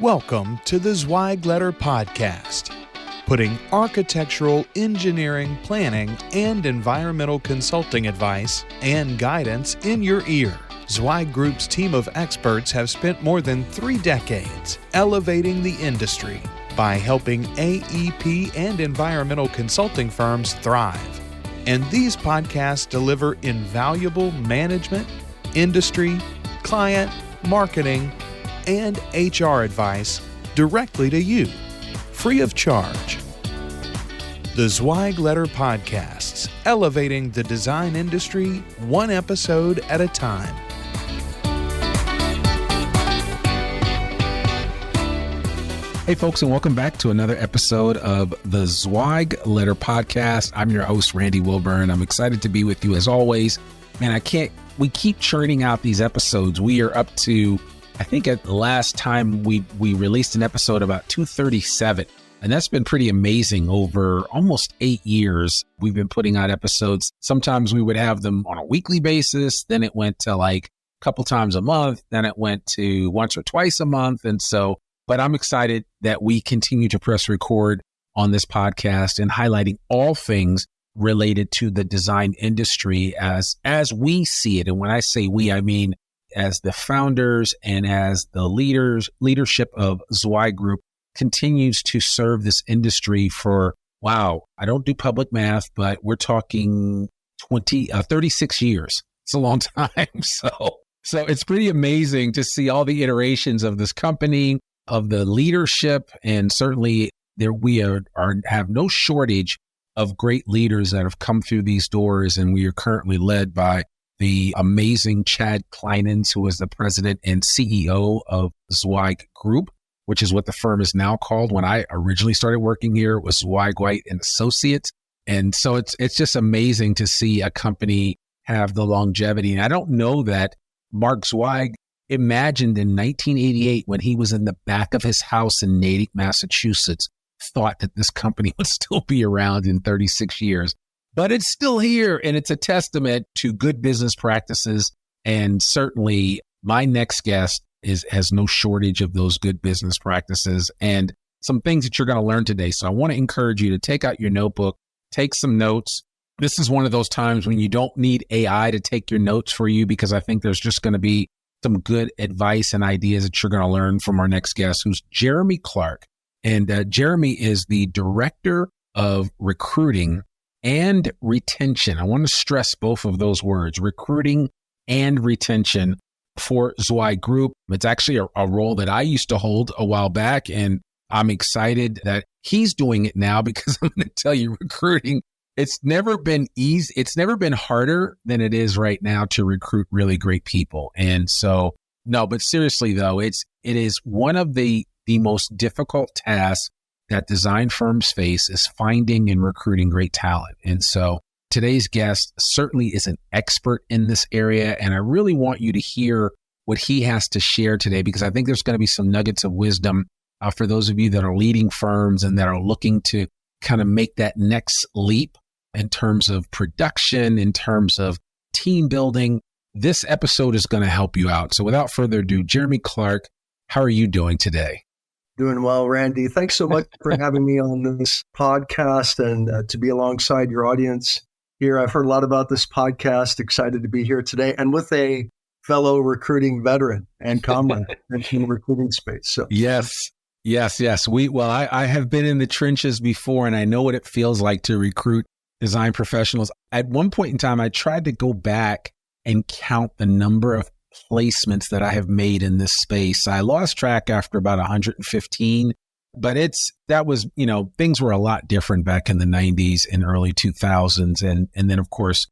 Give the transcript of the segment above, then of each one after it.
Welcome to the Zweig Podcast, putting architectural, engineering, planning, and environmental consulting advice and guidance in your ear. Zweig Group's team of experts have spent more than 3 decades elevating the industry by helping AEP and environmental consulting firms thrive. And these podcasts deliver invaluable management, industry, client, marketing, and HR advice directly to you, free of charge. The Zweig Podcasts, elevating the design industry one episode at a time. Hey folks, and welcome back to another episode of the Zweig Podcast. I'm your host, Randy Wilburn. I'm excited to be with you as always. Man, we keep churning out these episodes. We are up to, I think at the last time we released an episode about 237, and that's been pretty amazing. Over almost 8 years, we've been putting out episodes. Sometimes we would have them on a weekly basis. Then it went to like a couple times a month. Then it went to once or twice a month. But I'm excited that we continue to press record on this podcast and highlighting all things related to the design industry as we see it. And when I say we, I mean as the founders and as the leadership of Zweig Group continues to serve this industry for, I don't do public math, but we're talking 36 years. It's a long time. So it's pretty amazing to see all the iterations of this company, of the leadership, and certainly we have no shortage of great leaders that have come through these doors, and we are currently led by the amazing Chad Kleinens, who is the president and CEO of Zweig Group, which is what the firm is now called. When I originally started working here, it was Zweig White and Associates. And so it's just amazing to see a company have the longevity. And I don't know that Mark Zweig imagined in 1988, when he was in the back of his house in Natick, Massachusetts, thought that this company would still be around in 36 years. But it's still here, and it's a testament to good business practices. And certainly my next guest has no shortage of those good business practices and some things that you're going to learn today. So I want to encourage you to take out your notebook, take some notes. This is one of those times when you don't need AI to take your notes for you, because I think there's just going to be some good advice and ideas that you're going to learn from our next guest, who's Jeremy Clarke. And Jeremy is the director of recruiting and retention. I want to stress both of those words, recruiting and retention, for Zweig Group. It's actually a role that I used to hold a while back, and I'm excited that he's doing it now, because I'm going to tell you, recruiting, it's never been easy. It's never been harder than it is right now to recruit really great people. And so, no, but seriously though, it is one of the most difficult tasks that design firms face, is finding and recruiting great talent. And so today's guest certainly is an expert in this area. And I really want you to hear what he has to share today, because I think there's going to be some nuggets of wisdom for those of you that are leading firms and that are looking to kind of make that next leap in terms of production, in terms of team building. This episode is going to help you out. So without further ado, Jeremy Clarke, how are you doing today? Doing well, Randy. Thanks so much for having me on this podcast and to be alongside your audience here. I've heard a lot about this podcast. Excited to be here today, and with a fellow recruiting veteran and comrade in the recruiting space. So Yes. I have been in the trenches before, and I know what it feels like to recruit design professionals. At one point in time, I tried to go back and count the number of placements that I have made in this space. I lost track after about 115, but things were a lot different back in the 90s and early 2000s. And then of course,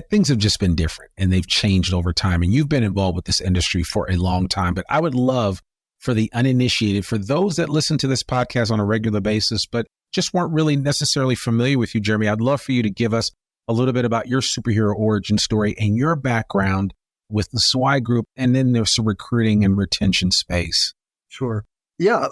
things have just been different, and they've changed over time. And you've been involved with this industry for a long time, but I would love for the uninitiated, for those that listen to this podcast on a regular basis, but just weren't really necessarily familiar with you, Jeremy, I'd love for you to give us a little bit about your superhero origin story and your background with the Zweig Group, and then there's some recruiting and retention space. Sure. Yeah.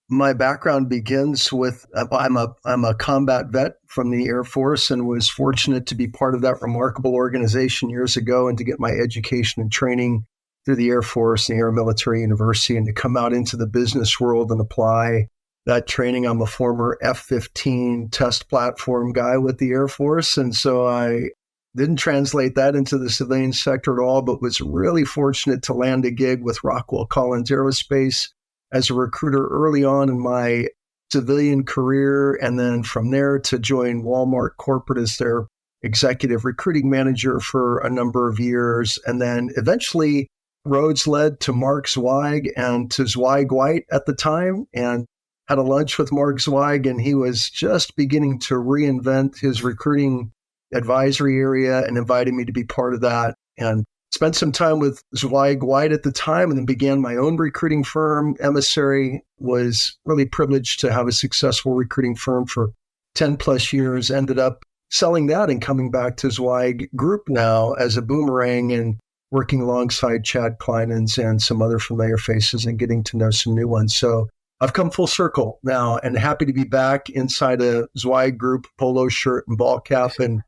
My background begins with, I'm a combat vet from the Air Force, and was fortunate to be part of that remarkable organization years ago, and to get my education and training through the Air Force and the Air Military University, and to come out into the business world and apply that training. I'm a former F-15 test platform guy with the Air Force. And so I didn't translate that into the civilian sector at all, but was really fortunate to land a gig with Rockwell Collins Aerospace as a recruiter early on in my civilian career. And then from there to join Walmart Corporate as their executive recruiting manager for a number of years. And then eventually roads led to Mark Zweig and to Zweig White at the time, and had a lunch with Mark Zweig, and he was just beginning to reinvent his recruiting advisory area and invited me to be part of that, and spent some time with Zweig White at the time, and then began my own recruiting firm. Emissary. Was really privileged to have a successful recruiting firm for 10 plus years, ended up selling that and coming back to Zweig Group now as a boomerang and working alongside Chad Kleinens and some other familiar faces and getting to know some new ones. So I've come full circle now and happy to be back inside a Zweig Group polo shirt and ball cap and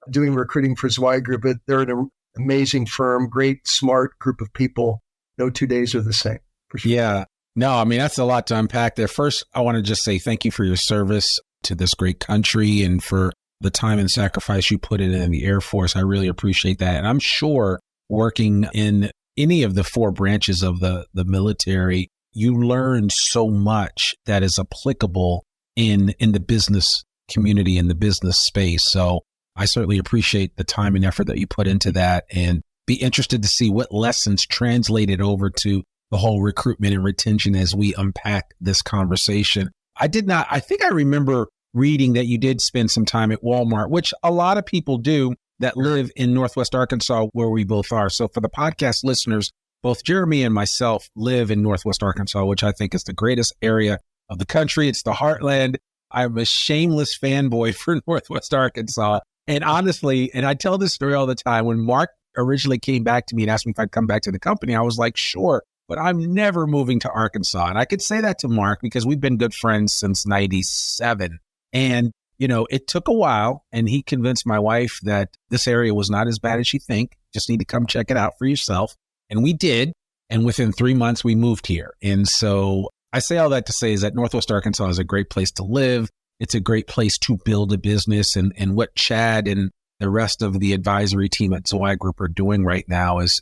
doing recruiting for Zweig Group. They're an amazing firm, great, smart group of people. No 2 days are the same. For sure. Yeah. No, I mean, that's a lot to unpack there. First, I want to just say thank you for your service to this great country and for the time and sacrifice you put in the Air Force. I really appreciate that. And I'm sure working in any of the four branches of the military, you learn so much that is applicable in the business community, in the business space. So I certainly appreciate the time and effort that you put into that, and be interested to see what lessons translated over to the whole recruitment and retention as we unpack this conversation. I think I remember reading that you did spend some time at Walmart, which a lot of people do that live in Northwest Arkansas, where we both are. So for the podcast listeners, both Jeremy and myself live in Northwest Arkansas, which I think is the greatest area of the country. It's the heartland. I'm a shameless fanboy for Northwest Arkansas. And honestly, and I tell this story all the time, when Mark originally came back to me and asked me if I'd come back to the company, I was like, sure, but I'm never moving to Arkansas. And I could say that to Mark because we've been good friends since 97. And, you know, it took a while, and he convinced my wife that this area was not as bad as you think. Just need to come check it out for yourself. And we did. And within 3 months, we moved here. And so I say all that to say is that Northwest Arkansas is a great place to live. It's a great place to build a business. And what Chad and the rest of the advisory team at Zweig Group are doing right now is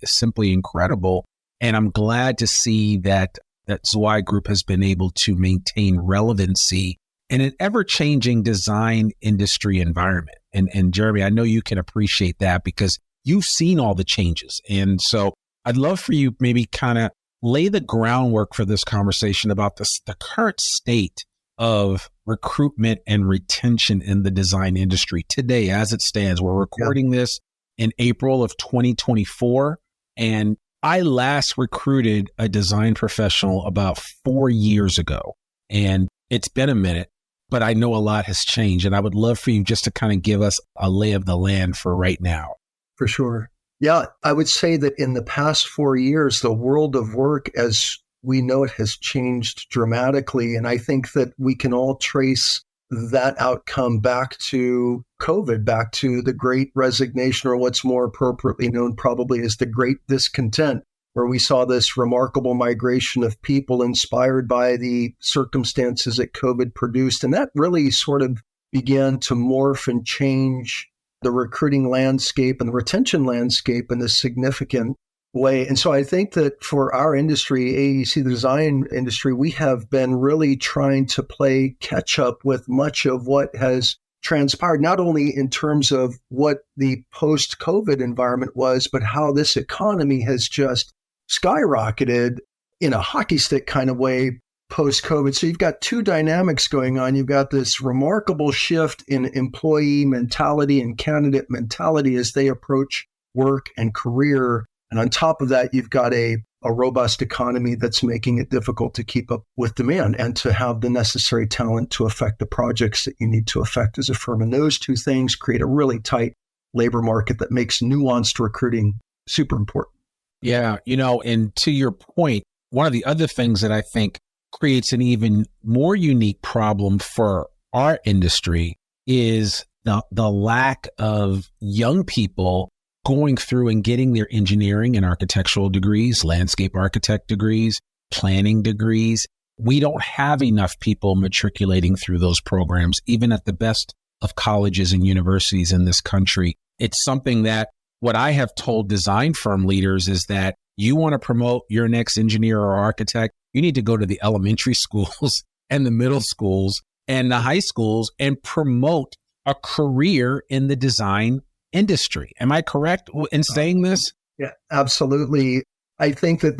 simply incredible. And I'm glad to see that Zweig Group has been able to maintain relevancy in an ever-changing design industry environment. And Jeremy, I know you can appreciate that because you've seen all the changes. And so I'd love for you maybe kind of lay the groundwork for this conversation about the current state of recruitment and retention in the design industry today as it stands. We're recording this in April of 2024. And I last recruited a design professional about 4 years ago. And it's been a minute, but I know a lot has changed. And I would love for you just to kind of give us a lay of the land for right now. For sure. Yeah, I would say that in the past 4 years, the world of work as we know it has changed dramatically. And I think that we can all trace that outcome back to COVID, back to the Great Resignation, or what's more appropriately known probably as the Great Discontent, where we saw this remarkable migration of people inspired by the circumstances that COVID produced. And that really sort of began to morph and change the recruiting landscape and the retention landscape in a significant way. And so I think that for our industry, AEC, the design industry, we have been really trying to play catch up with much of what has transpired, not only in terms of what the post-COVID environment was, but how this economy has just skyrocketed in a hockey stick kind of way post-COVID. So you've got two dynamics going on. You've got this remarkable shift in employee mentality and candidate mentality as they approach work and career. And on top of that, you've got a robust economy that's making it difficult to keep up with demand and to have the necessary talent to affect the projects that you need to affect as a firm. And those two things create a really tight labor market that makes nuanced recruiting super important. Yeah, and to your point, one of the other things that I think creates an even more unique problem for our industry is the lack of young people going through and getting their engineering and architectural degrees, landscape architect degrees, planning degrees. We don't have enough people matriculating through those programs, even at the best of colleges and universities in this country. It's something that what I have told design firm leaders is that you want to promote your next engineer or architect, you need to go to the elementary schools and the middle schools and the high schools and promote a career in the design industry. Am I correct in saying this? Yeah, absolutely. I think that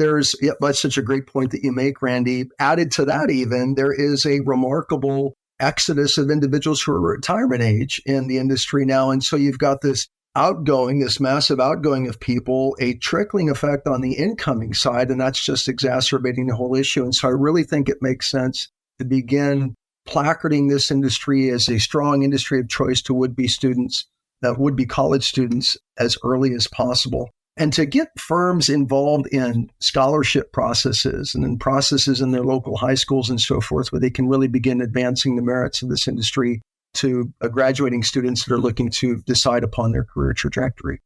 that's such a great point that you make, Randy. Added to that, even, there is a remarkable exodus of individuals who are retirement age in the industry now. And so you've got this massive outgoing of people, a trickling effect on the incoming side, and that's just exacerbating the whole issue. And so I really think it makes sense to begin placarding this industry as a strong industry of choice to would-be college students as early as possible. And to get firms involved in scholarship processes and in processes in their local high schools and so forth, where they can really begin advancing the merits of this industry to graduating students that are looking to decide upon their career trajectory.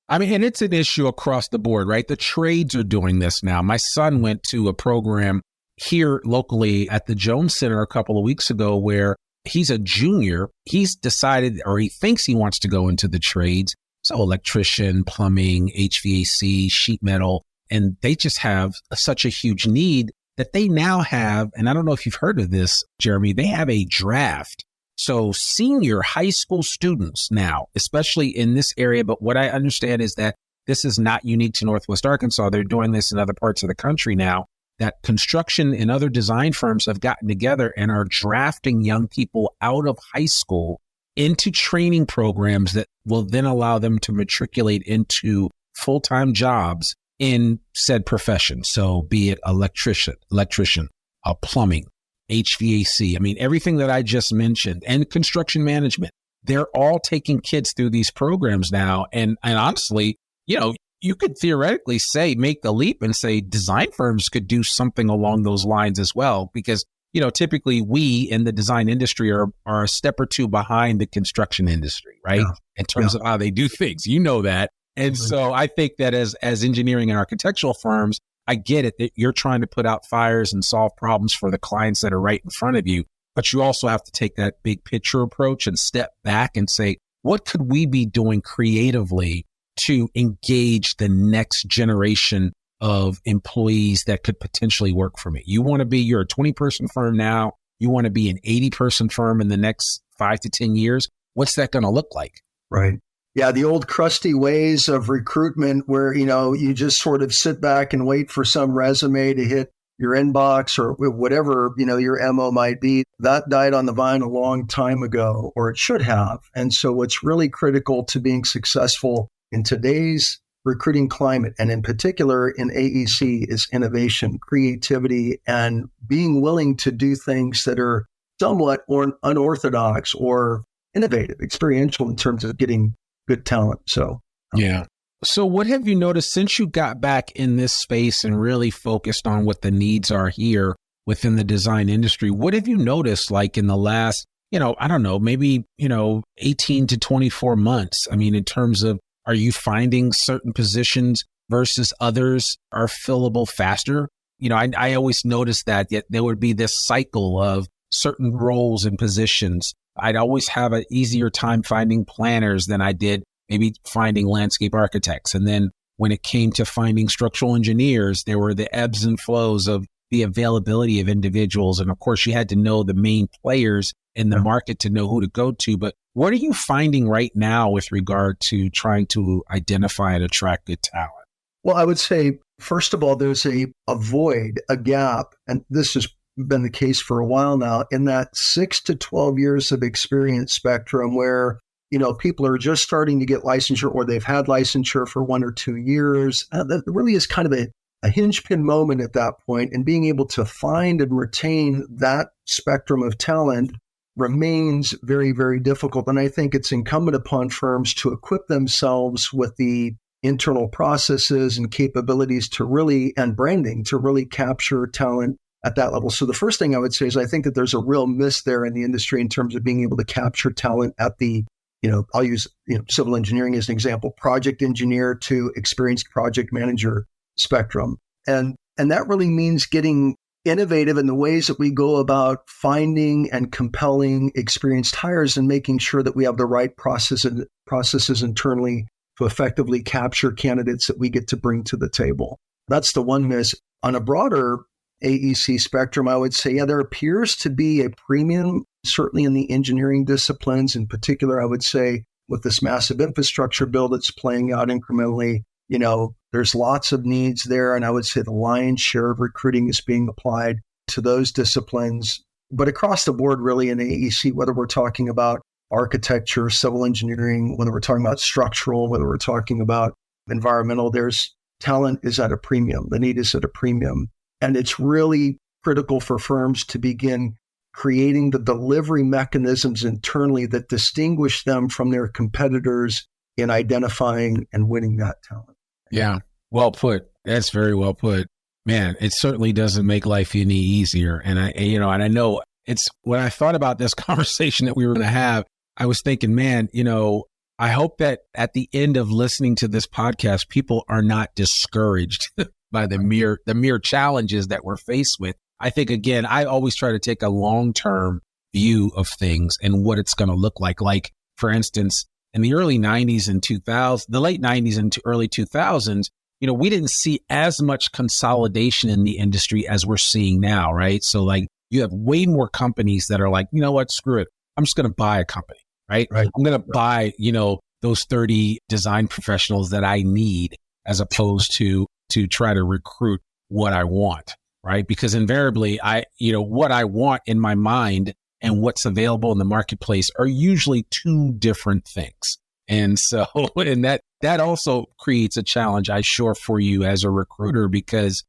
I mean, and it's an issue across the board, right? The trades are doing this now. My son went to a program here locally at the Jones Center a couple of weeks ago where he's a junior. He's decided, or he thinks he wants to go into the trades. So electrician, plumbing, HVAC, sheet metal, and they just have such a huge need that they now have, and I don't know if you've heard of this, Jeremy, they have a draft. So senior high school students now, especially in this area, but what I understand is that this is not unique to Northwest Arkansas. They're doing this in other parts of the country now, that construction and other design firms have gotten together and are drafting young people out of high school into training programs that will then allow them to matriculate into full-time jobs in said profession. So be it electrician, plumbing, HVAC. I mean, everything that I just mentioned, and construction management, they're all taking kids through these programs now. And honestly, you could theoretically make the leap and say design firms could do something along those lines as well, because typically we in the design industry are a step or two behind the construction industry, right? Yeah. In terms of how they do things, that. And so I think that as engineering and architectural firms, I get it that you're trying to put out fires and solve problems for the clients that are right in front of you. But you also have to take that big picture approach and step back and say, what could we be doing creatively to engage the next generation of employees that could potentially work for me? You're a 20-person firm now. You want to be an 80-person firm in the next 5 to 10 years. What's that going to look like? Right. Yeah, the old crusty ways of recruitment where, you just sort of sit back and wait for some resume to hit your inbox or whatever, your MO might be. That died on the vine a long time ago, or it should have. And so what's really critical to being successful in today's recruiting climate, and in particular in AEC, is innovation, creativity, and being willing to do things that are somewhat unorthodox or innovative, experiential in terms of getting good talent. So what have you noticed since you got back in this space and really focused on what the needs are here within the design industry? What have you noticed like in the last, I don't know, maybe, 18 to 24 months? I mean, in terms of, are you finding certain positions versus others are fillable faster? I always noticed that there would be this cycle of certain roles and positions. I'd always have an easier time finding planners than I did maybe finding landscape architects. And then when it came to finding structural engineers, there were the ebbs and flows of the availability of individuals. And of course, you had to know the main players in the market to know who to go to. But what are you finding right now with regard to trying to identify and attract good talent? Well, I would say, first of all, there's a void, a gap, and this has been the case for a while now, in that 6 to 12 years of experience spectrum where, people are just starting to get licensure or they've had licensure for 1 or 2 years. That really is kind of a hinge pin moment at that point, and being able to find and retain that spectrum of talent remains very, very difficult. And I think it's incumbent upon firms to equip themselves with the internal processes and capabilities and branding to really capture talent at that level. So the first thing I would say is I think that there's a real miss there in the industry in terms of being able to capture talent at the I'll use civil engineering as an example, project engineer to experienced project manager spectrum. And that really means getting innovative in the ways that we go about finding and compelling experienced hires and making sure that we have the right processes internally to effectively capture candidates that we get to bring to the table. That's the one miss. On a broader AEC spectrum, I would say, there appears to be a premium, certainly in the engineering disciplines. In particular, I would say with this massive infrastructure bill that's playing out incrementally, there's lots of needs there. And I would say the lion's share of recruiting is being applied to those disciplines. But across the board, really in AEC, whether we're talking about architecture, civil engineering, whether we're talking about structural, whether we're talking about environmental, there's talent is at a premium. The need is at a premium. And it's really critical for firms to begin creating the delivery mechanisms internally that distinguish them from their competitors in identifying and winning that talent. Yeah, well put. That's very well put. Man, it certainly doesn't make life any easier. And I know it's when I thought about this conversation that we were going to have, I was thinking, man, I hope that at the end of listening to this podcast, people are not discouraged by the mere challenges that we're faced with. I think, again, I always try to take a long-term view of things and what it's going to look like. Like, for instance, in the early 90s and 2000s, the late 90s and early 2000s, we didn't see as much consolidation in the industry as we're seeing now, right? So like you have way more companies that are like, you know what, screw it. I'm just going to buy a company, right? I'm going to buy, those 30 design professionals that I need as opposed to try to recruit what I want, right? Because invariably what I want in my mind and what's available in the marketplace are usually two different things. And so, and that also creates a challenge, I'm sure, for you as a recruiter, because,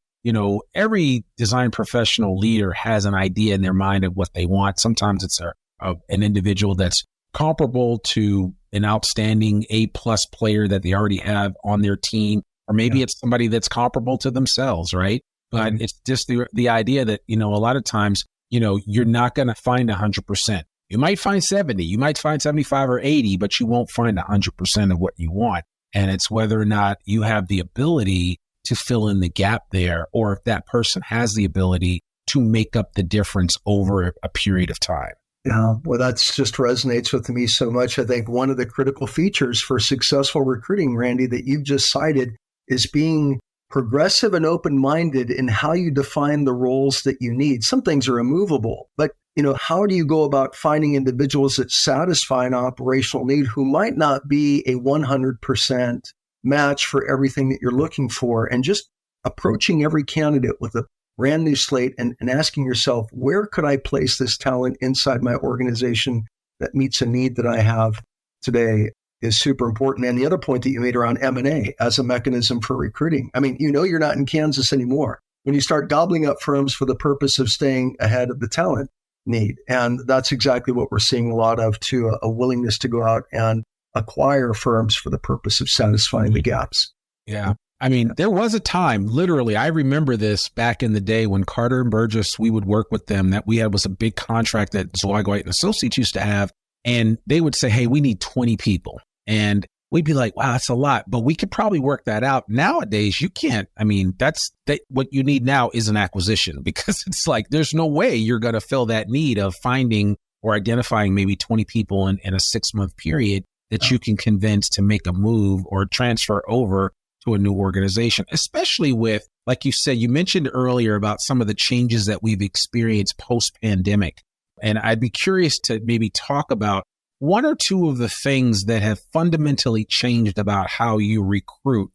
every design professional leader has an idea in their mind of what they want. Sometimes it's an individual that's comparable to an outstanding A+ player that they already have on their team, or maybe it's somebody that's comparable to themselves, right? But it's just the idea that, a lot of times, you're not going to find 100%. You might find 70, you might find 75 or 80, but you won't find 100% of what you want. And it's whether or not you have the ability to fill in the gap there, or if that person has the ability to make up the difference over a period of time. Yeah, well, that's just resonates with me so much. I think one of the critical features for successful recruiting, Randy, that you've just cited is being progressive and open-minded in how you define the roles that you need. Some things are immovable, but how do you go about finding individuals that satisfy an operational need who might not be a 100% match for everything that you're looking for, and just approaching every candidate with a brand new slate and asking yourself, where could I place this talent inside my organization that meets a need that I have today is super important. And the other point that you made around M&A as a mechanism for recruiting. I mean, you're not in Kansas anymore when you start gobbling up firms for the purpose of staying ahead of the talent need. And that's exactly what we're seeing a lot of, too, a willingness to go out and acquire firms for the purpose of satisfying the gaps. Yeah. I mean, there was a time, literally, I remember this back in the day when Carter and Burgess, we would work with them, that we had was a big contract that Zweig Group and Associates used to have. And they would say, hey, we need 20 people. And we'd be like, wow, that's a lot, but we could probably work that out. Nowadays, you can't. I mean, what you need now is an acquisition, because it's like, there's no way you're going to fill that need of finding or identifying maybe 20 people in a 6-month period that you can convince to make a move or transfer over to a new organization, especially with, like you said, you mentioned earlier about some of the changes that we've experienced post-pandemic. And I'd be curious to maybe talk about one or two of the things that have fundamentally changed about how you recruit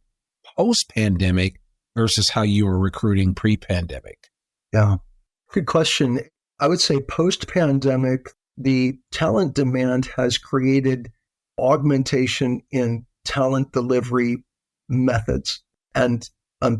post-pandemic versus how you were recruiting pre-pandemic. Yeah, good question. I would say post-pandemic, the talent demand has created augmentation in talent delivery methods and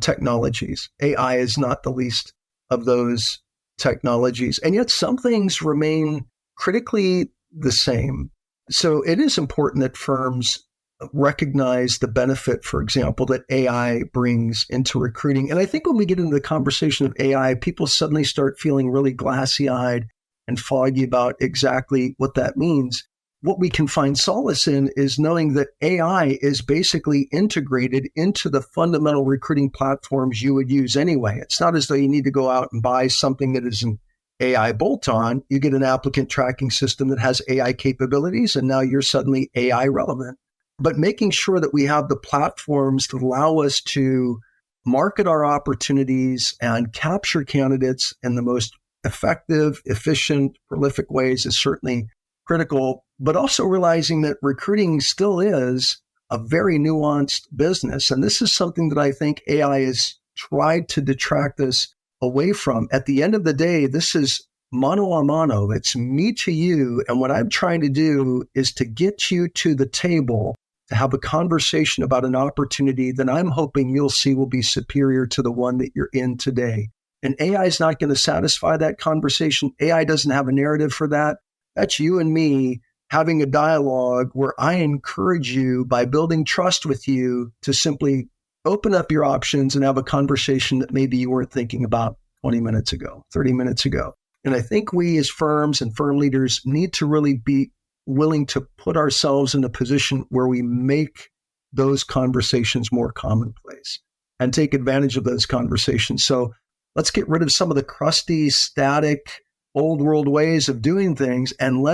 technologies. AI is not the least of those technologies. And yet some things remain critically the same. So it is important that firms recognize the benefit, for example, that AI brings into recruiting. And I think when we get into the conversation of AI, people suddenly start feeling really glassy-eyed and foggy about exactly what that means. what we can find solace in is knowing that AI is basically integrated into the fundamental recruiting platforms you would use anyway. It's not as though you need to go out and buy something that is an AI bolt-on. You get an applicant tracking system that has AI capabilities, and now you're suddenly AI relevant. But making sure that we have the platforms to allow us to market our opportunities and capture candidates in the most effective, efficient, prolific ways is certainly critical, but also realizing that recruiting still is a very nuanced business. And this is something that I think AI has tried to detract us away from. At the end of the day, this is mano a mano. It's me to you. And what I'm trying to do is to get you to the table to have a conversation about an opportunity that I'm hoping you'll see will be superior to the one that you're in today. And AI is not going to satisfy that conversation. AI doesn't have a narrative for that. That's you and me having a dialogue where I encourage you by building trust with you to simply open up your options and have a conversation that maybe you weren't thinking about 20 minutes ago, 30 minutes ago. And I think we as firms and firm leaders need to really be willing to put ourselves in a position where we make those conversations more commonplace and take advantage of those conversations. So let's get rid of some of the crusty, static, old world ways of doing things. And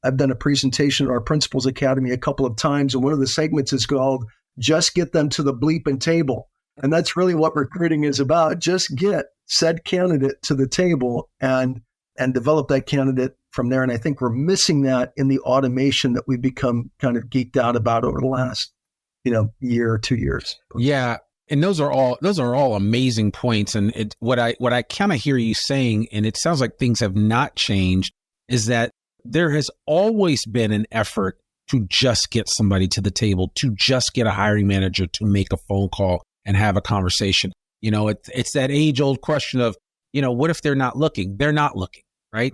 I've done a presentation at our Principals Academy a couple of times, and one of the segments is called Just Get Them to the Bleeping Table. And that's really what recruiting is about. Just get said candidate to the table and develop that candidate from there. And I think we're missing that in the automation that we've become kind of geeked out about over the last, year or 2 years. Yeah. And those are all amazing points. And what I kind of hear you saying, and it sounds like things have not changed, is that there has always been an effort to just get somebody to the table, to just get a hiring manager to make a phone call and have a conversation. It's that age old question of, what if they're not looking? They're not looking, right?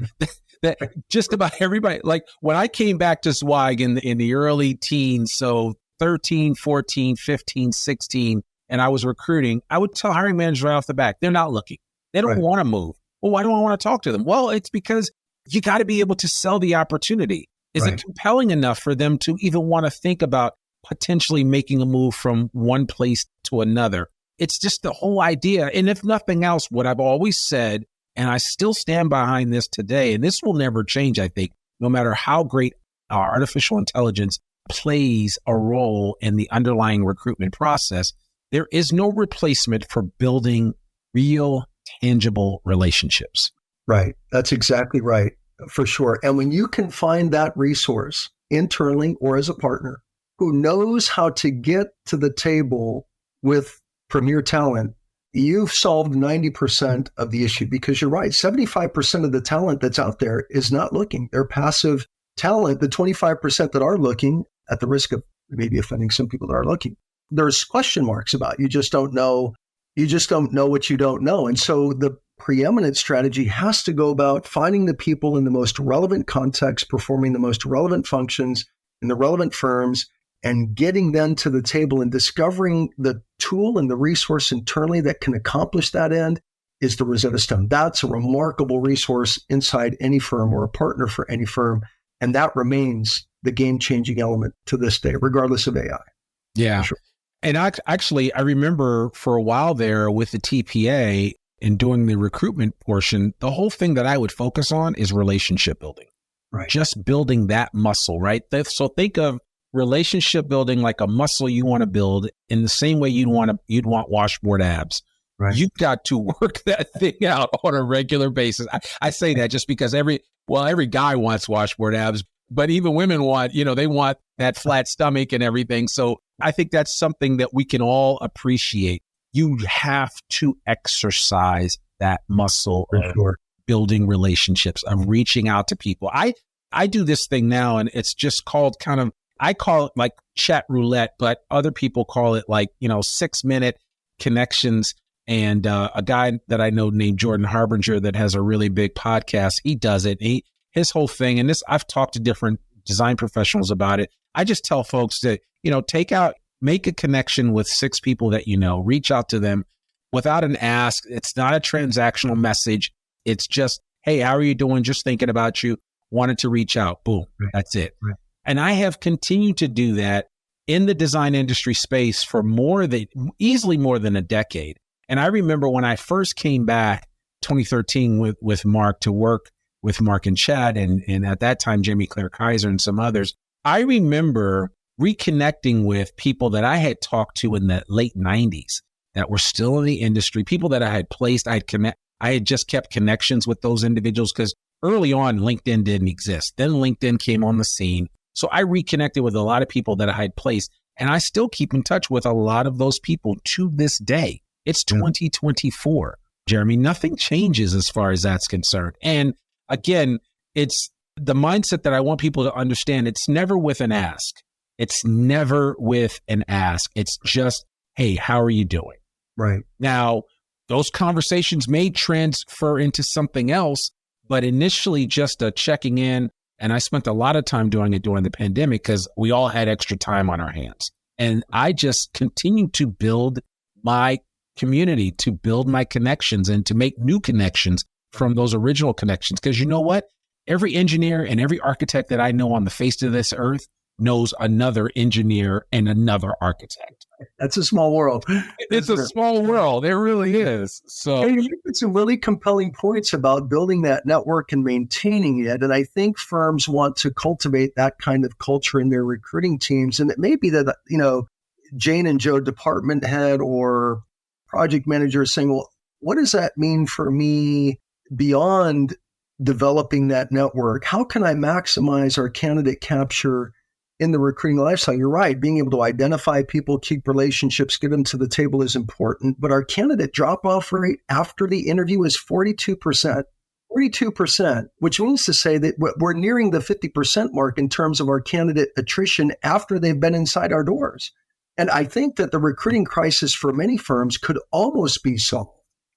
That just about everybody, like when I came back to Zweig in the early teens, so 13, 14, 15, 16, and I was recruiting, I would tell hiring managers right off the back, they're not looking. They don't want to move. Well, why do I want to talk to them? Well, it's because you got to be able to sell the opportunity. Is it compelling enough for them to even want to think about potentially making a move from one place to another? It's just the whole idea. And if nothing else, what I've always said, and I still stand behind this today, and this will never change, I think, no matter how great our artificial intelligence plays a role in the underlying recruitment process, there is no replacement for building real, tangible relationships. Right. That's exactly right, for sure. And when you can find that resource internally or as a partner who knows how to get to the table with premier talent, you've solved 90% of the issue, because you're right. 75% of the talent that's out there is not looking. They're passive talent. The 25% that are looking, at the risk of maybe offending some people that are looking, there's question marks about. You just don't know. You just don't know what you don't know. And so the preeminent strategy has to go about finding the people in the most relevant context, performing the most relevant functions in the relevant firms, and getting them to the table and discovering the tool and the resource internally that can accomplish that end is the Rosetta Stone. That's a remarkable resource inside any firm or a partner for any firm. And that remains the game-changing element to this day, regardless of AI. Yeah. Sure. And I remember for a while there with the TPA and doing the recruitment portion, the whole thing that I would focus on is relationship building. Right. Just building that muscle, right? So think of relationship building like a muscle you want to build in the same way you'd want washboard abs. Right. You've got to work that thing out on a regular basis. I say that just because every guy wants washboard abs, but even women want, they want that flat stomach and everything. So I think that's something that we can all appreciate. You have to exercise that muscle of building relationships, of reaching out to people. I do this thing now, and it's just called I call it like chat roulette, but other people call it like, 6-minute connections. And a guy that I know named Jordan Harbinger that has a really big podcast, he does it. His whole thing, and this, I've talked to different design professionals about it. I just tell folks to, make a connection with 6 people that reach out to them without an ask. It's not a transactional message. It's just, hey, how are you doing? Just thinking about you. Wanted to reach out. Boom. Right. That's it. Right. And I have continued to do that in the design industry space for easily more than a decade. And I remember when I first came back 2013 with Mark to work with Mark and Chad, and at that time, Jamie Claire Kaiser and some others, I remember reconnecting with people that I had talked to in the late 90s that were still in the industry, people that I had placed. I had just kept connections with those individuals because early on, LinkedIn didn't exist. Then LinkedIn came on the scene. So I reconnected with a lot of people that I had placed, and I still keep in touch with a lot of those people to this day. It's 2024, Jeremy. Nothing changes as far as that's concerned. And again, it's the mindset that I want people to understand. It's never with an ask. It's never with an ask. It's just, hey, how are you doing? Right. Now, those conversations may transfer into something else, but initially just a checking in. And I spent a lot of time doing it during the pandemic because we all had extra time on our hands. And I just continued to build my community, to build my connections, and to make new connections from those original connections. Because you know what? Every engineer and every architect that I know on the face of this earth knows another engineer and another architect. That's a small world. It's a small world. It really is. So you made some really compelling points about building that network and maintaining it. And I think firms want to cultivate that kind of culture in their recruiting teams. And it may be that, Jane and Joe, department head or project manager, is saying, well, what does that mean for me beyond developing that network? How can I maximize our candidate capture in the recruiting lifestyle? You're right. Being able to identify people, keep relationships, get them to the table is important. But our candidate drop-off rate after the interview is 42%. 42%, which means to say that we're nearing the 50% mark in terms of our candidate attrition after they've been inside our doors. And I think that the recruiting crisis for many firms could almost be solved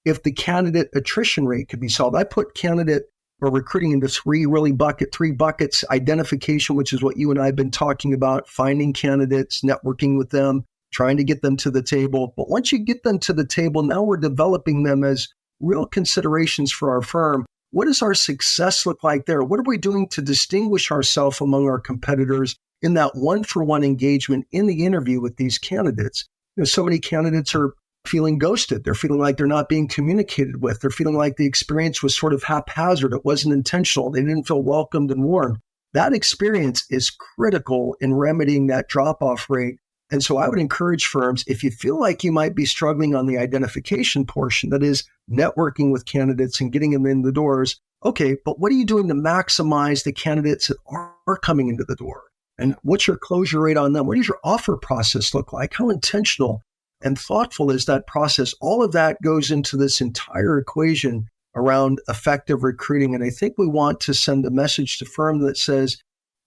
if the candidate attrition rate could be solved. I put candidate or recruiting into three buckets: identification, which is what you and I have been talking about, finding candidates, networking with them, trying to get them to the table. But once you get them to the table, now we're developing them as real considerations for our firm. What does our success look like there? What are we doing to distinguish ourselves among our competitors in that one-for-one engagement in the interview with these candidates? So many candidates are feeling ghosted. They're feeling like they're not being communicated with. They're feeling like the experience was sort of haphazard. It wasn't intentional. They didn't feel welcomed and warmed. That experience is critical in remedying that drop-off rate. And so I would encourage firms, if you feel like you might be struggling on the identification portion, that is networking with candidates and getting them in the doors, okay, but what are you doing to maximize the candidates that are coming into the door? And what's your closure rate on them? What does your offer process look like? How intentional and thoughtful is that process? All of that goes into this entire equation around effective recruiting. And I think we want to send a message to firm that says,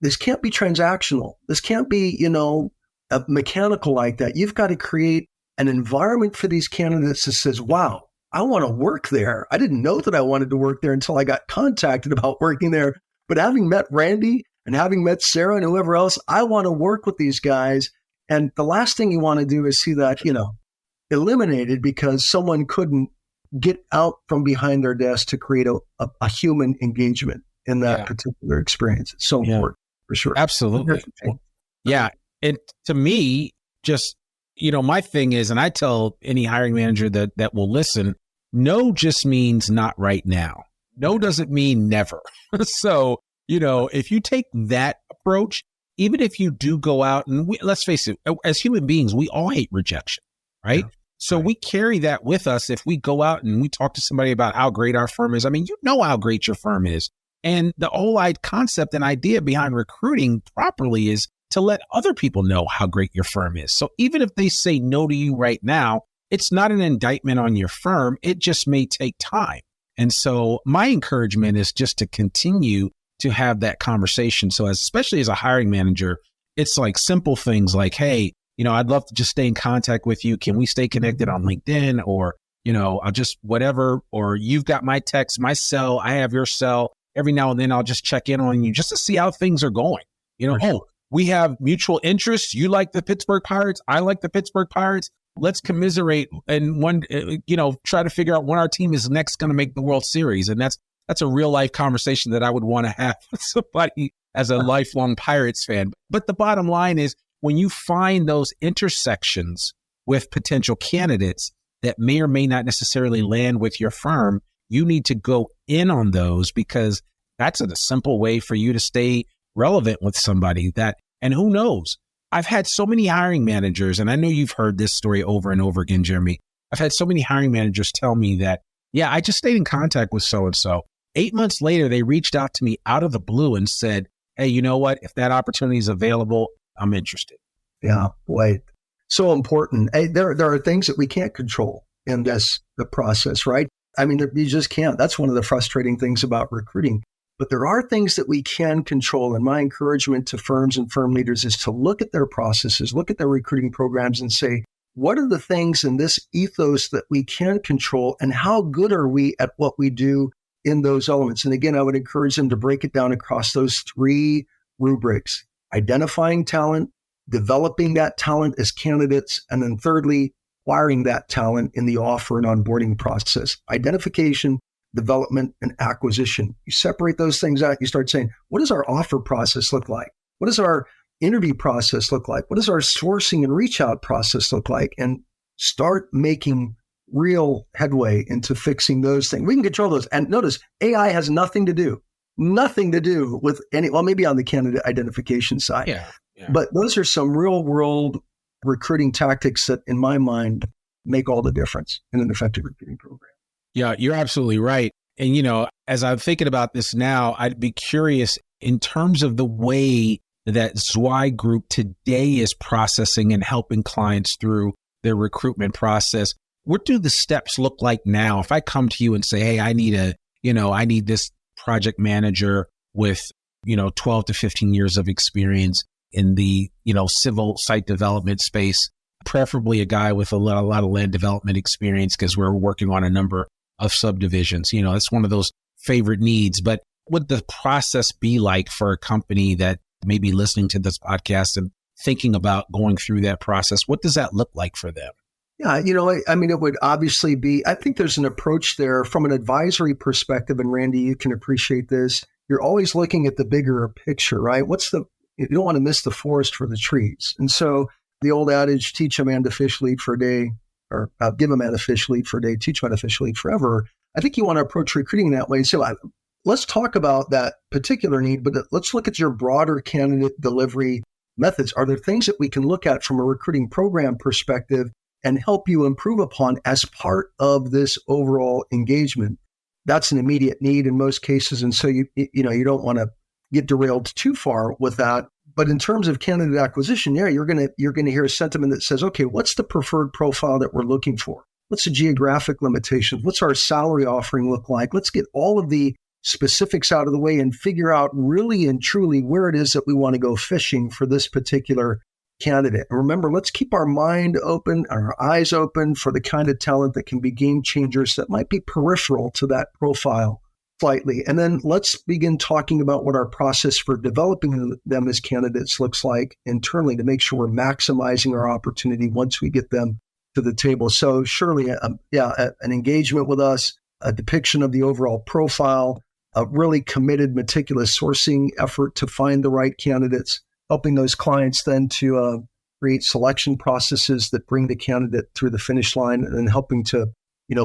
this can't be transactional. This can't be, mechanical like that. You've got to create an environment for these candidates that says, wow, I want to work there. I didn't know that I wanted to work there until I got contacted about working there. But having met Randy and having met Sarah and whoever else, I want to work with these guys. And the last thing you want to do is see that, eliminated because someone couldn't get out from behind their desk to create a human engagement in that particular experience. It's so important, for sure. Absolutely. Yeah. And to me, just, my thing is, and I tell any hiring manager that will listen, no just means not right now. No doesn't mean never. So, if you take that approach, even if you do go out and let's face it, as human beings, we all hate rejection, right? Yeah. So we carry that with us. If we go out and we talk to somebody about how great our firm is, I mean, how great your firm is. And the whole concept and idea behind recruiting properly is to let other people know how great your firm is. So even if they say no to you right now, it's not an indictment on your firm. It just may take time. And so my encouragement is just to continue to have that conversation. So especially as a hiring manager, it's like simple things like, hey, I'd love to just stay in contact with you. Can we stay connected on LinkedIn? Or, I'll just whatever, or you've got my text, my cell, I have your cell. Every now and then I'll just check in on you just to see how things are going. We have mutual interests. You like the Pittsburgh Pirates. I like the Pittsburgh Pirates. Let's commiserate and try to figure out when our team is next going to make the World Series. And that's a real life conversation that I would want to have with somebody as a lifelong Pirates fan. But the bottom line is when you find those intersections with potential candidates that may or may not necessarily land with your firm, you need to go in on those because that's a simple way for you to stay relevant with somebody and who knows? I've had so many hiring managers, and I know you've heard this story over and over again, Jeremy. I've had so many hiring managers tell me that, yeah, I just stayed in contact with so-and-so. 8 months later, they reached out to me out of the blue and said, hey, you know what? If that opportunity is available, I'm interested. Yeah, boy, so important. Hey, there are things that we can't control in the process, right? I mean, you just can't. That's one of the frustrating things about recruiting. But there are things that we can control. And my encouragement to firms and firm leaders is to look at their processes, look at their recruiting programs and say, what are the things in this ethos that we can control and how good are we at what we do in those elements? And again, I would encourage them to break it down across those 3 rubrics: identifying talent, developing that talent as candidates, and then thirdly, acquiring that talent in the offer and onboarding process. Identification, development, and acquisition. You separate those things out. You start saying, what does our offer process look like? What does our interview process look like? What does our sourcing and reach out process look like? And start making real headway into fixing those things. We can control those. And notice, AI has nothing to do with maybe on the candidate identification side. Yeah. But those are some real world recruiting tactics that, in my mind, make all the difference in an effective recruiting program. Yeah, you're absolutely right. And, as I'm thinking about this now, I'd be curious in terms of the way that Zweig Group today is processing and helping clients through their recruitment process. What do the steps look like now? If I come to you and say, hey, I need this project manager with, 12 to 15 years of experience in the, civil site development space, preferably a guy with a lot of land development experience because we're working on a number of subdivisions. It's one of those favorite needs. But what would the process be like for a company that may be listening to this podcast and thinking about going through that process? What does that look like for them? Yeah, it would obviously be, I think there's an approach there from an advisory perspective. And Randy, you can appreciate this. You're always looking at the bigger picture, right? You don't want to miss the forest for the trees. And so the old adage, teach a man to fish, lead for a day, or give a man a fish, lead for a day, teach a man to fish, lead forever. I think you want to approach recruiting that way. And so let's talk about that particular need, but let's look at your broader candidate delivery methods. Are there things that we can look at from a recruiting program perspective and help you improve upon as part of this overall engagement? That's an immediate need in most cases. And so you don't want to get derailed too far with that. But in terms of candidate acquisition, you're going to hear a sentiment that says, okay, what's the preferred profile that we're looking for? What's the geographic limitations? What's our salary offering look like? Let's get all of the specifics out of the way and figure out really and truly where it is that we want to go fishing for this particular candidate. And remember, let's keep our mind open and our eyes open for the kind of talent that can be game changers that might be peripheral to that profile slightly. And then let's begin talking about what our process for developing them as candidates looks like internally to make sure we're maximizing our opportunity once we get them to the table. So surely, an engagement with us, a depiction of the overall profile, a really committed, meticulous sourcing effort to find the right candidates, helping those clients then to create selection processes that bring the candidate through the finish line, and then helping to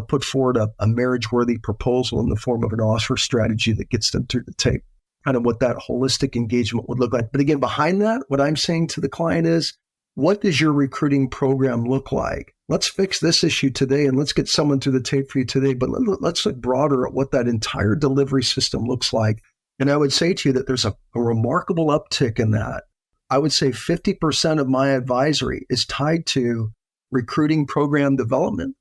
put forward a marriage-worthy proposal in the form of an offer strategy that gets them through the tape. Kind of what that holistic engagement would look like. But again, behind that, what I'm saying to the client is, what does your recruiting program look like? Let's fix this issue today and let's get someone through the tape for you today. But let's look broader at what that entire delivery system looks like. And I would say to you that there's a remarkable uptick in that. I would say 50% of my advisory is tied to recruiting program development.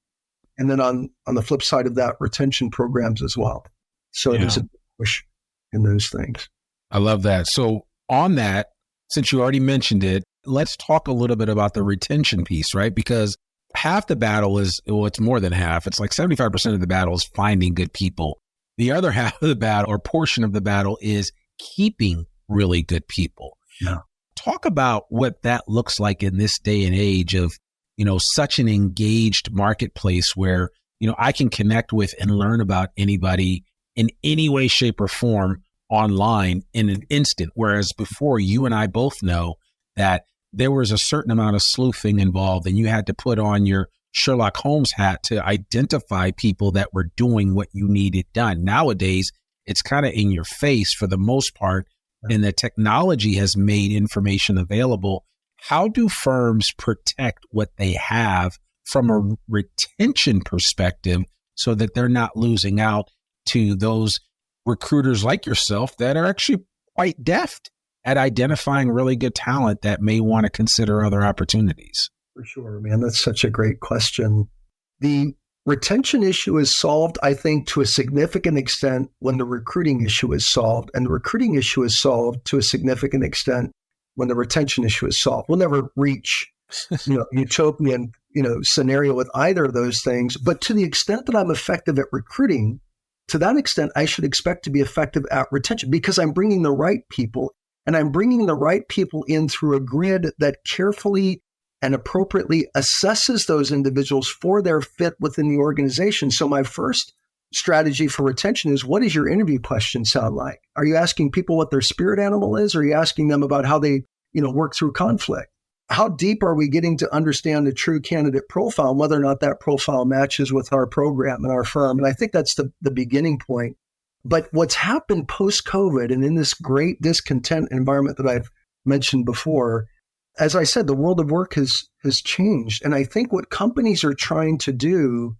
And then on the flip side of that, retention programs as well. So there's a push in those things. I love that. So on that, since you already mentioned it, let's talk a little bit about the retention piece, right? Because half the battle it's more than half. It's like 75% of the battle is finding good people. The other half of the battle or portion of the battle is keeping really good people. Yeah. Talk about what that looks like in this day and age of, such an engaged marketplace where, I can connect with and learn about anybody in any way, shape, or form online in an instant. Whereas before, you and I both know that there was a certain amount of sleuthing involved, and you had to put on your Sherlock Holmes hat to identify people that were doing what you needed done. Nowadays, it's kind of in your face for the most part, and the technology has made information available. How do firms protect what they have from a retention perspective so that they're not losing out to those recruiters like yourself that are actually quite deft at identifying really good talent that may want to consider other opportunities? For sure, man. That's such a great question. The retention issue is solved, I think, to a significant extent when the recruiting issue is solved. And the recruiting issue is solved to a significant extent when the retention issue is solved. We'll never reach, utopian, scenario with either of those things. But to the extent that I'm effective at recruiting, to that extent, I should expect to be effective at retention because I'm bringing the right people, and I'm bringing the right people in through a grid that carefully and appropriately assesses those individuals for their fit within the organization. So my first strategy for retention is, what does your interview question sound like? Are you asking people what their spirit animal is? Or are you asking them about how they, work through conflict? How deep are we getting to understand the true candidate profile and whether or not that profile matches with our program and our firm? And I think that's the beginning point. But what's happened post-COVID and in this great discontent environment that I've mentioned before, as I said, the world of work has changed. And I think what companies are trying to do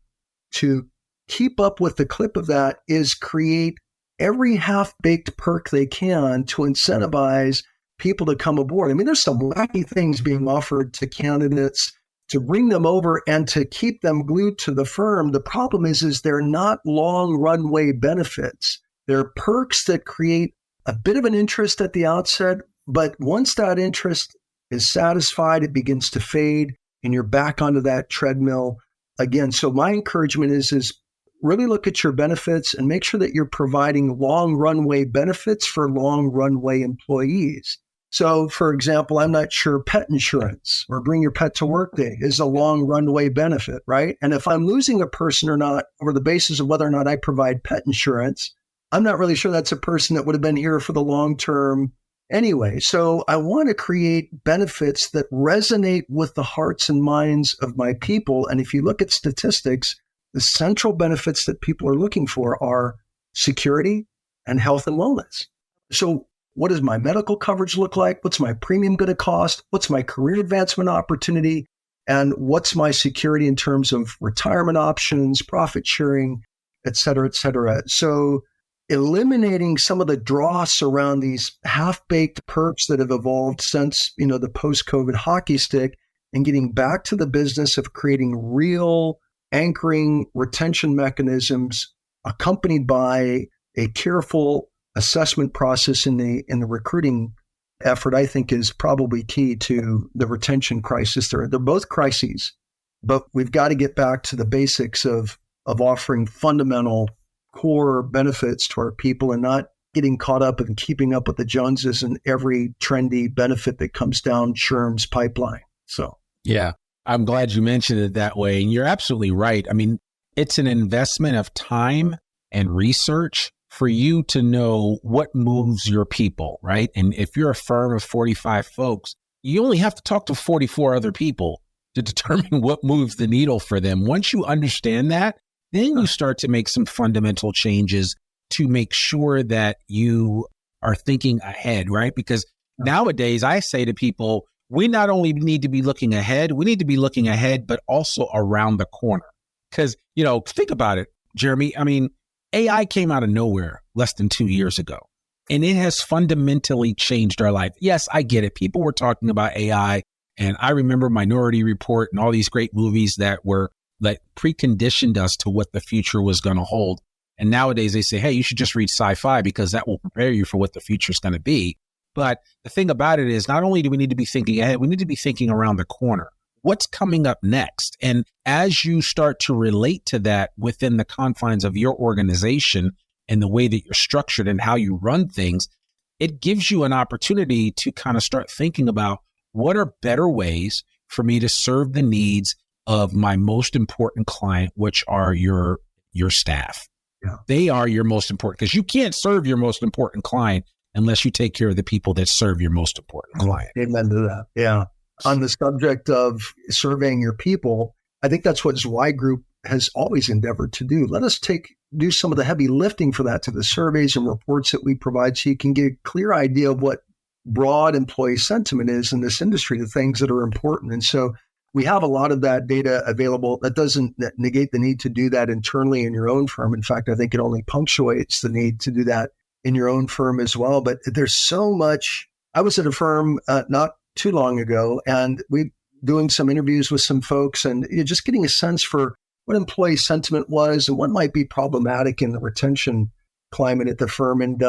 to keep up with the clip of that is create every half-baked perk they can to incentivize people to come aboard. I mean, there's some wacky things being offered to candidates to bring them over and to keep them glued to the firm. The problem is they're not long runway benefits. They're perks that create a bit of an interest at the outset, but once that interest is satisfied, it begins to fade, and you're back onto that treadmill again. So my encouragement is really look at your benefits and make sure that you're providing long runway benefits for long runway employees. So, for example, I'm not sure pet insurance or bring your pet to work day is a long runway benefit, right? And if I'm losing a person or not over the basis of whether or not I provide pet insurance, I'm not really sure that's a person that would have been here for the long term anyway. So I want to create benefits that resonate with the hearts and minds of my people. And if you look at statistics, the central benefits that people are looking for are security and health and wellness. So what does my medical coverage look like? What's my premium going to cost? What's my career advancement opportunity? And what's my security in terms of retirement options, profit sharing, et cetera, et cetera. So eliminating some of the dross around these half-baked perks that have evolved since, the post-COVID hockey stick, and getting back to the business of creating real anchoring retention mechanisms accompanied by a careful assessment process in the recruiting effort, I think is probably key to the retention crisis. They're both crises, but we've got to get back to the basics of offering fundamental core benefits to our people and not getting caught up in keeping up with the Joneses and every trendy benefit that comes down SHRM's pipeline. So, yeah, I'm glad you mentioned it that way. And you're absolutely right. I mean, it's an investment of time and research for you to know what moves your people, right? And if you're a firm of 45 folks, you only have to talk to 44 other people to determine what moves the needle for them. Once you understand that, then you start to make some fundamental changes to make sure that you are thinking ahead, right? Because nowadays I say to people, we not only need to be looking ahead, we need to be looking ahead, but also around the corner. Because, think about it, Jeremy. I mean, AI came out of nowhere less than 2 years ago, and it has fundamentally changed our life. Yes, I get it. People were talking about AI, and I remember Minority Report and all these great movies that preconditioned us to what the future was going to hold. And nowadays they say, hey, you should just read sci-fi because that will prepare you for what the future is going to be. But the thing about it is, not only do we need to be thinking ahead, we need to be thinking around the corner. What's coming up next? And as you start to relate to that within the confines of your organization and the way that you're structured and how you run things, it gives you an opportunity to kind of start thinking about what are better ways for me to serve the needs of my most important client, which are your staff. They are your most important, because you can't serve your most important client unless you take care of the people that serve your most important client. Amen to that. Yeah. On the subject of surveying your people, I think that's what Zweig Group has always endeavored to do. Let us do some of the heavy lifting for that to the surveys and reports that we provide, so you can get a clear idea of what broad employee sentiment is in this industry, the things that are important. And so we have a lot of that data available. That doesn't negate the need to do that internally in your own firm. In fact, I think it only punctuates the need to do that in your own firm as well. But there's so much. I was at a firm not too long ago, and we doing some interviews with some folks, and just getting a sense for what employee sentiment was and what might be problematic in the retention climate at the firm. And,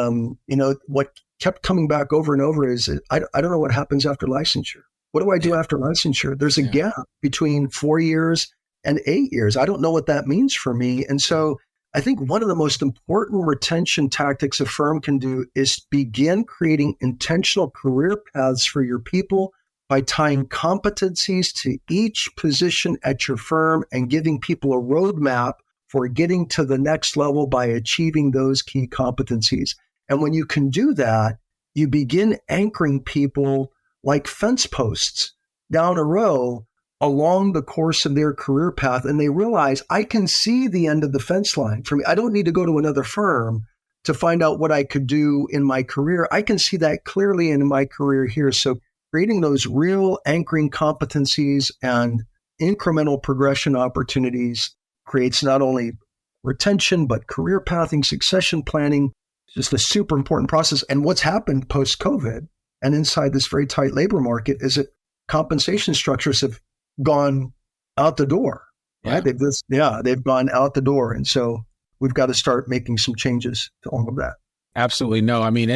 what kept coming back over and over is, I don't know what happens after licensure. What do I do after licensure? There's a gap between 4 years and 8 years. I don't know what that means for me. And so I think one of the most important retention tactics a firm can do is begin creating intentional career paths for your people by tying competencies to each position at your firm and giving people a roadmap for getting to the next level by achieving those key competencies. And when you can do that, you begin anchoring people like fence posts down a row along the course of their career path. And they realize, I can see the end of the fence line for me. I don't need to go to another firm to find out what I could do in my career. I can see that clearly in my career here. So creating those real anchoring competencies and incremental progression opportunities creates not only retention, but career pathing, succession planning, just a super important process. And what's happened post-COVID and inside this very tight labor market is that compensation structures have gone out the door, right? They've gone out the door. And so we've got to start making some changes to all of that. Absolutely. No, I mean,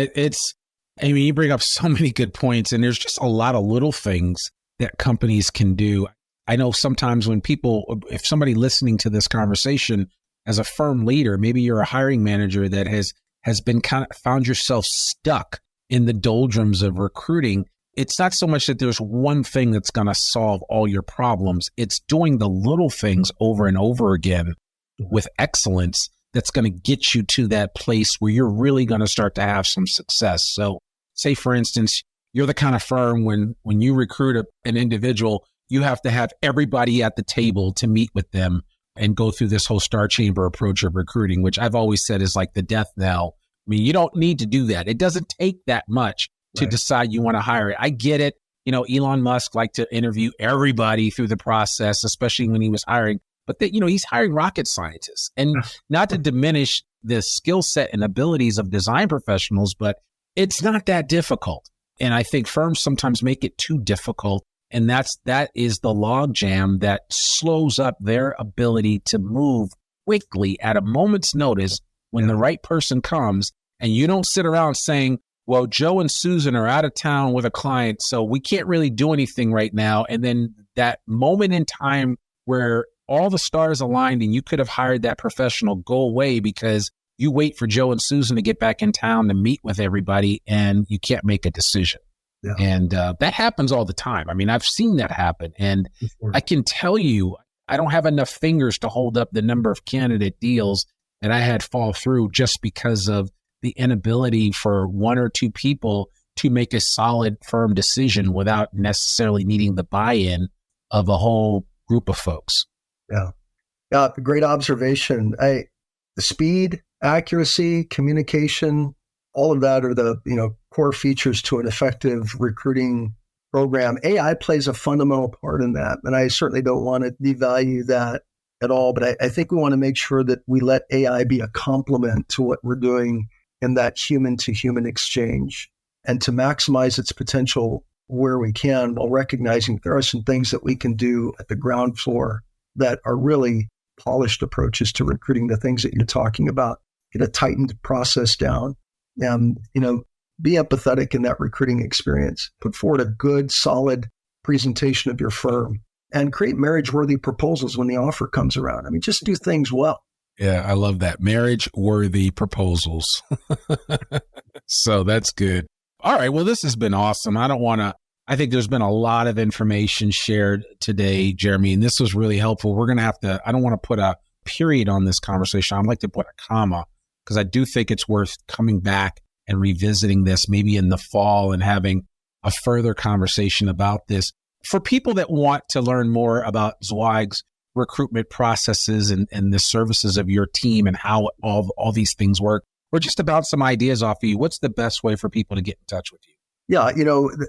you bring up so many good points, and there's just a lot of little things that companies can do. I know sometimes if somebody listening to this conversation as a firm leader, maybe you're a hiring manager that has been found yourself stuck in the doldrums of recruiting. It's not so much that there's one thing that's going to solve all your problems. It's doing the little things over and over again with excellence that's going to get you to that place where you're really going to start to have some success. So say, for instance, you're the kind of firm when you recruit an individual, you have to have everybody at the table to meet with them and go through this whole star chamber approach of recruiting, which I've always said is like the death knell. I mean, you don't need to do that. It doesn't take that much to decide you want to hire it. I get it. Elon Musk liked to interview everybody through the process, especially when he was hiring. But he's hiring rocket scientists. And not to diminish the skill set and abilities of design professionals, but it's not that difficult. And I think firms sometimes make it too difficult. And that is the logjam that slows up their ability to move quickly at a moment's notice when the right person comes. And you don't sit around saying, well, Joe and Susan are out of town with a client, so we can't really do anything right now. And then that moment in time where all the stars aligned and you could have hired that professional go away because you wait for Joe and Susan to get back in town to meet with everybody and you can't make a decision. Yeah. And that happens all the time. I mean, I've seen that happen. And I can tell you, I don't have enough fingers to hold up the number of candidate deals that I had fall through just because of the inability for one or two people to make a solid, firm decision without necessarily needing the buy-in of a whole group of folks. Yeah, great observation. The speed, accuracy, communication, all of that are the core features to an effective recruiting program. AI plays a fundamental part in that, and I certainly don't want to devalue that at all. But I think we want to make sure that we let AI be a complement to what we're doing in that human-to-human exchange, and to maximize its potential where we can, while recognizing there are some things that we can do at the ground floor that are really polished approaches to recruiting, the things that you're talking about. Get a tightened process down, and be empathetic in that recruiting experience. Put forward a good, solid presentation of your firm, and create marriage-worthy proposals when the offer comes around. I mean, just do things well. Yeah, I love that. Marriage-worthy proposals. So that's good. All right. Well, this has been awesome. I think there's been a lot of information shared today, Jeremy, and this was really helpful. We're going to have to, I don't want to put a period on this conversation. I'd like to put a comma because I do think it's worth coming back and revisiting this maybe in the fall and having a further conversation about this. For people that want to learn more about Zweig's recruitment processes and the services of your team and how all these things work, or just about some ideas off of you, what's the best way for people to get in touch with you? Yeah,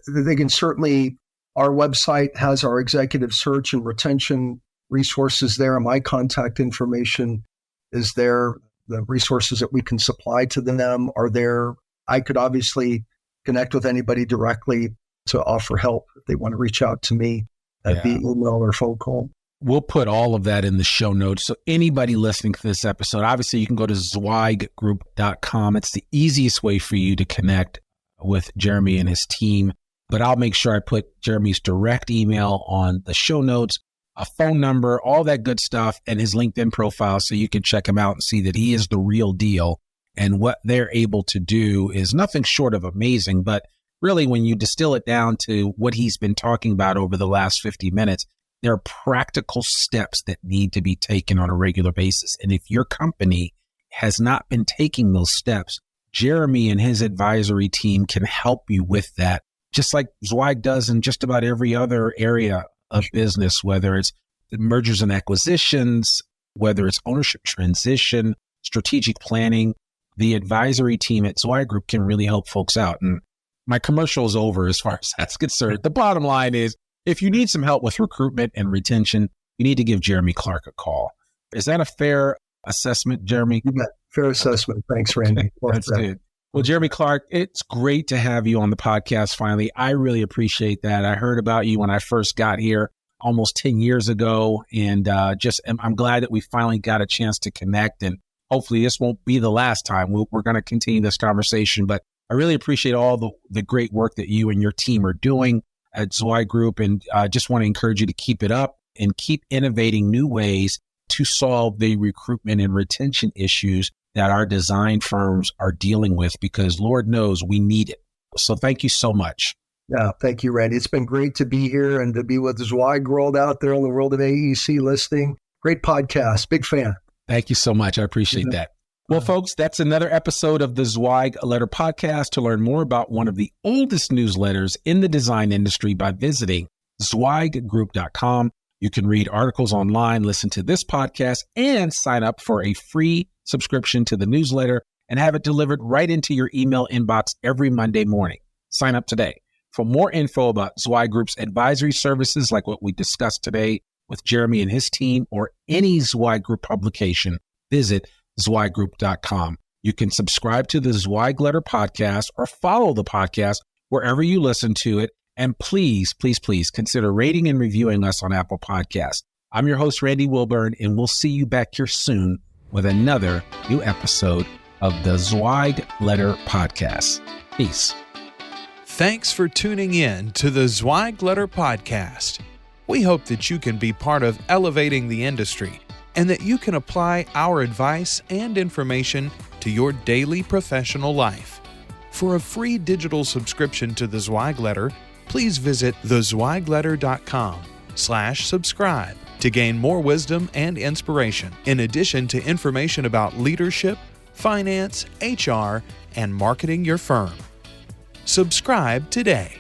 they can certainly, our website has our executive search and retention resources there. My contact information is there. The resources that we can supply to them are there. I could obviously connect with anybody directly to offer help if they want to reach out to me via email or phone call. We'll put all of that in the show notes. So anybody listening to this episode, obviously you can go to zweiggroup.com. It's the easiest way for you to connect with Jeremy and his team. But I'll make sure I put Jeremy's direct email on the show notes, a phone number, all that good stuff, and his LinkedIn profile so you can check him out and see that he is the real deal. And what they're able to do is nothing short of amazing. But really, when you distill it down to what he's been talking about over the last 50 minutes, there are practical steps that need to be taken on a regular basis. And if your company has not been taking those steps, Jeremy and his advisory team can help you with that, just like Zweig does in just about every other area of business, whether it's mergers and acquisitions, whether it's ownership transition, strategic planning. The advisory team at Zweig Group can really help folks out. And my commercial is over as far as that's concerned. The bottom line is, if you need some help with recruitment and retention, you need to give Jeremy Clarke a call. Is that a fair assessment, Jeremy? You bet. Fair assessment. Thanks, Randy. Okay, that's good. Well, Jeremy Clarke, it's great to have you on the podcast finally. I really appreciate that. I heard about you when I first got here almost 10 years ago, and I'm glad that we finally got a chance to connect, and hopefully this won't be the last time. We're going to continue this conversation, but I really appreciate all the great work that you and your team are doing at Zweig Group, and I just want to encourage you to keep it up and keep innovating new ways to solve the recruitment and retention issues that our design firms are dealing with, because Lord knows we need it. So thank you so much. Yeah, thank you, Randy. It's been great to be here and to be with the Zweig world out there in the world of AEC listing. Great podcast. Big fan. Thank you so much. I appreciate that. Well, folks, that's another episode of the Zweig Letter Podcast. To learn more about one of the oldest newsletters in the design industry by visiting zweiggroup.com. You can read articles online, listen to this podcast, and sign up for a free subscription to the newsletter and have it delivered right into your email inbox every Monday morning. Sign up today. For more info about Zweig Group's advisory services, like what we discussed today with Jeremy and his team, or any Zweig Group publication, visit zweiggroup.com. You can subscribe to the Zweig Letter Podcast or follow the podcast wherever you listen to it. And please, please, please consider rating and reviewing us on Apple Podcasts. I'm your host, Randy Wilburn, and we'll see you back here soon with another new episode of the Zweig Letter Podcast. Peace. Thanks for tuning in to the Zweig Letter Podcast. We hope that you can be part of elevating the industry and that you can apply our advice and information to your daily professional life. For a free digital subscription to the Zweig Letter, please visit thezweigletter.com/subscribe to gain more wisdom and inspiration, in addition to information about leadership, finance, HR, and marketing your firm. Subscribe today.